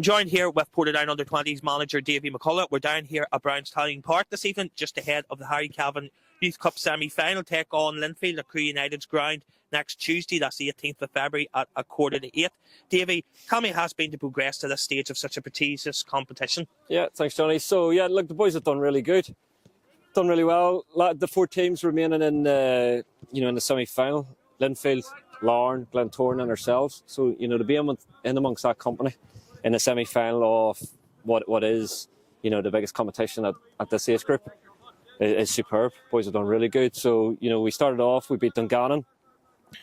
I'm joined here with Portadown Under-20s manager David McCullough. We're down here at Brownstown Park this evening, just ahead of the Harry Cavan Youth Cup semi-final. Take on Linfield at Crew United's ground next Tuesday. That's the 18th of February at 7:45. Davy, tell me how it has been to progress to this stage of such a prestigious competition. Yeah, thanks, Johnny. So, yeah, look, the boys have done really good. Done really well. The four teams remaining in the semi-final: Linfield, Larne, Glentoran and ourselves. So, to be in amongst that company in the semi-final of what is, the biggest competition at this age group is superb. Boys have done really good. So, we started off, we beat Dungannon.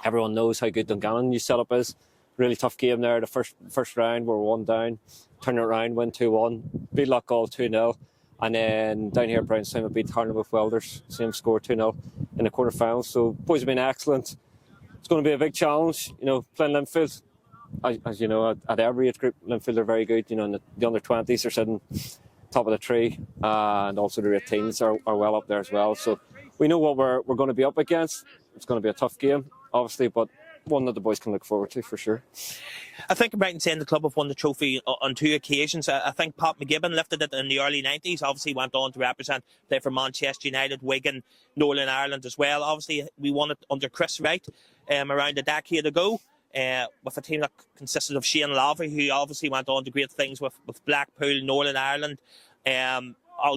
Everyone knows how good Dungannon youth setup is. Really tough game there. The first round, we were 1 down. Turn it around, win 2-1. Beat Lockgall 2-0. And then down here at Brownstown, we beat Harnamouth Welders. Same score, 2-0 in the quarter-final. So, boys have been excellent. It's going to be a big challenge, playing Linfield. As you know, at every age group, Linfield are very good. And the under-20s are sitting top of the tree, and also the U18s are well up there as well. So we know what we're going to be up against. It's going to be a tough game, obviously, but one that the boys can look forward to for sure. I think I'm right in saying the club have won the trophy on 2 occasions. I think Pat McGibbon lifted it in the early 90s. Obviously went on to play for Manchester United, Wigan, Northern Ireland as well. Obviously we won it under Chris Wright around a decade ago. With a team that consisted of Shane Lavery, who obviously went on to great things with Blackpool, Northern Ireland.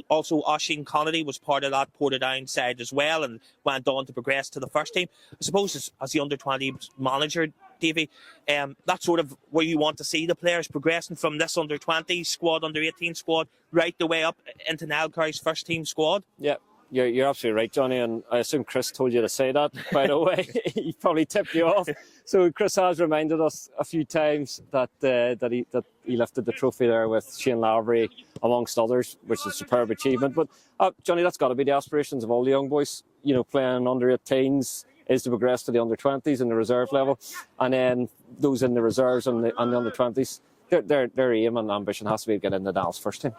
Also, Oisin Connolly was part of that Portadown side as well and went on to progress to the first team. I suppose as the under-20 manager, Davy, that's sort of where you want to see the players progressing from this under-20 squad, under-18 squad, right the way up into Nellcarry's first team squad. Yeah. You're absolutely right, Johnny, and I assume Chris told you to say that, by the way. He probably tipped you off. So Chris has reminded us a few times that he lifted the trophy there with Shane Lavery, amongst others, which is a superb achievement. But, Johnny, that's got to be the aspirations of all the young boys. Playing under-18s is to progress to the under-20s in the reserve level. And then those in the reserves and the under-20s, their aim and ambition has to be to get in the Dallas first team.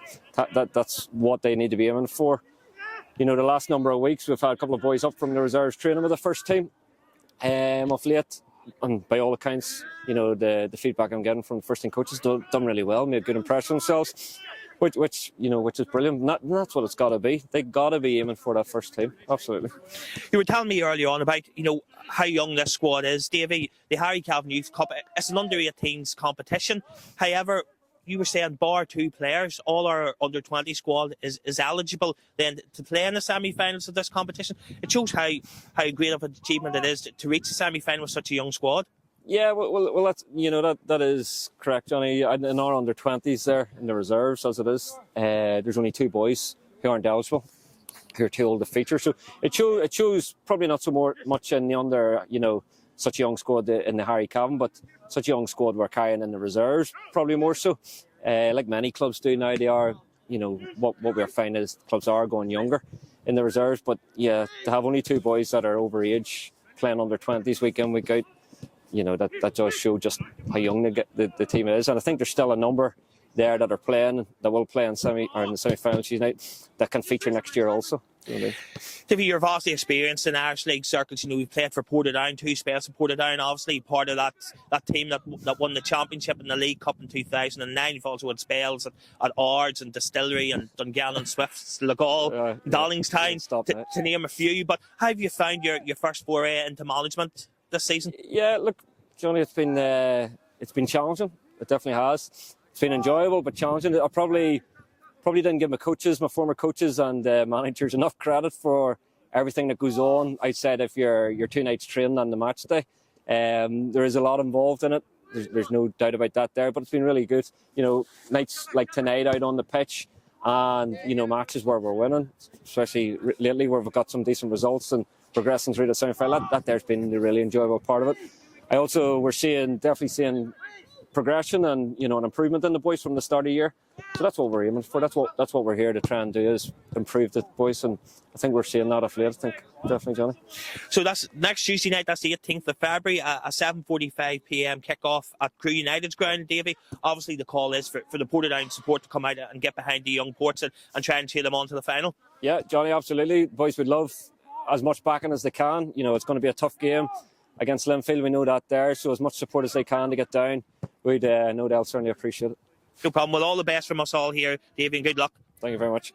That's what they need to be aiming for. The last number of weeks, we've had a couple of boys up from the reserves training with the first team of late. And by all accounts, the feedback I'm getting from the first team coaches done really well, made good impression themselves, which is brilliant. And that's what it's got to be. They've got to be aiming for that first team, absolutely. You were telling me earlier on about, how young this squad is, Davy. The Harry Cavan Youth Cup, it's an under-18s competition. However, you were saying bar 2 players, all our under-20 squad is eligible then to play in the semi-finals of this competition. It shows how great of an achievement it is to reach the semi-final with such a young squad. Yeah, well, that's, that is correct, Johnny. In our under-20s there, in the reserves as it is, there's only 2 boys who aren't eligible, who are too old to feature. So it shows probably not so much in the under, such a young squad in the Harry Cavan, but such a young squad we're carrying in the reserves, probably more so. Like many clubs do now, they are, what we're finding is clubs are going younger in the reserves. But yeah, to have only 2 boys that are over age playing under 20s week in, week out, that does show just how young the team is. And I think there's still a number there that are playing, that will play in the semi-finals tonight, that can feature next year also. Davy, you're vastly experienced in Irish League circles. You've played for Portadown, 2 spells for Portadown, obviously part of that team that won the championship in the League Cup in 2009. You've also had spells at Ards and Distillery and Dungannon, Swifts, Loggall, Dollingstown, to name a few. But how have you found your first foray into management this season? Yeah, look, Johnny, it's been challenging. It definitely has. It's been enjoyable but challenging. I probably didn't give my former coaches and managers enough credit for everything that goes on outside of your 2 nights training and the match day. There is a lot involved in it. There's no doubt about that there, but it's been really good. Nights like tonight out on the pitch and, matches where we're winning, especially lately where we've got some decent results and progressing through the semi-final. That there's been the really enjoyable part of it. We're definitely seeing progression and an improvement in the boys from the start of the year. So that's what we're aiming for. That's what we're here to try and do, is improve the boys, and I think we're seeing that of late. I think definitely, Johnny. So that's next Tuesday night. That's the 18th of February, a 7:45 p.m. kick-off at Crew United's ground, Davy. Obviously, the call is for the Portadown support to come out and get behind the young Ports and try and cheer them on to the final. Yeah, Johnny, absolutely. Boys would love as much backing as they can. It's going to be a tough game against Linfield. We know that there. So as much support as they can to get down, we'd no doubt certainly appreciate it. No problem. Well, all the best from us all here, Davey, and good luck. Thank you very much.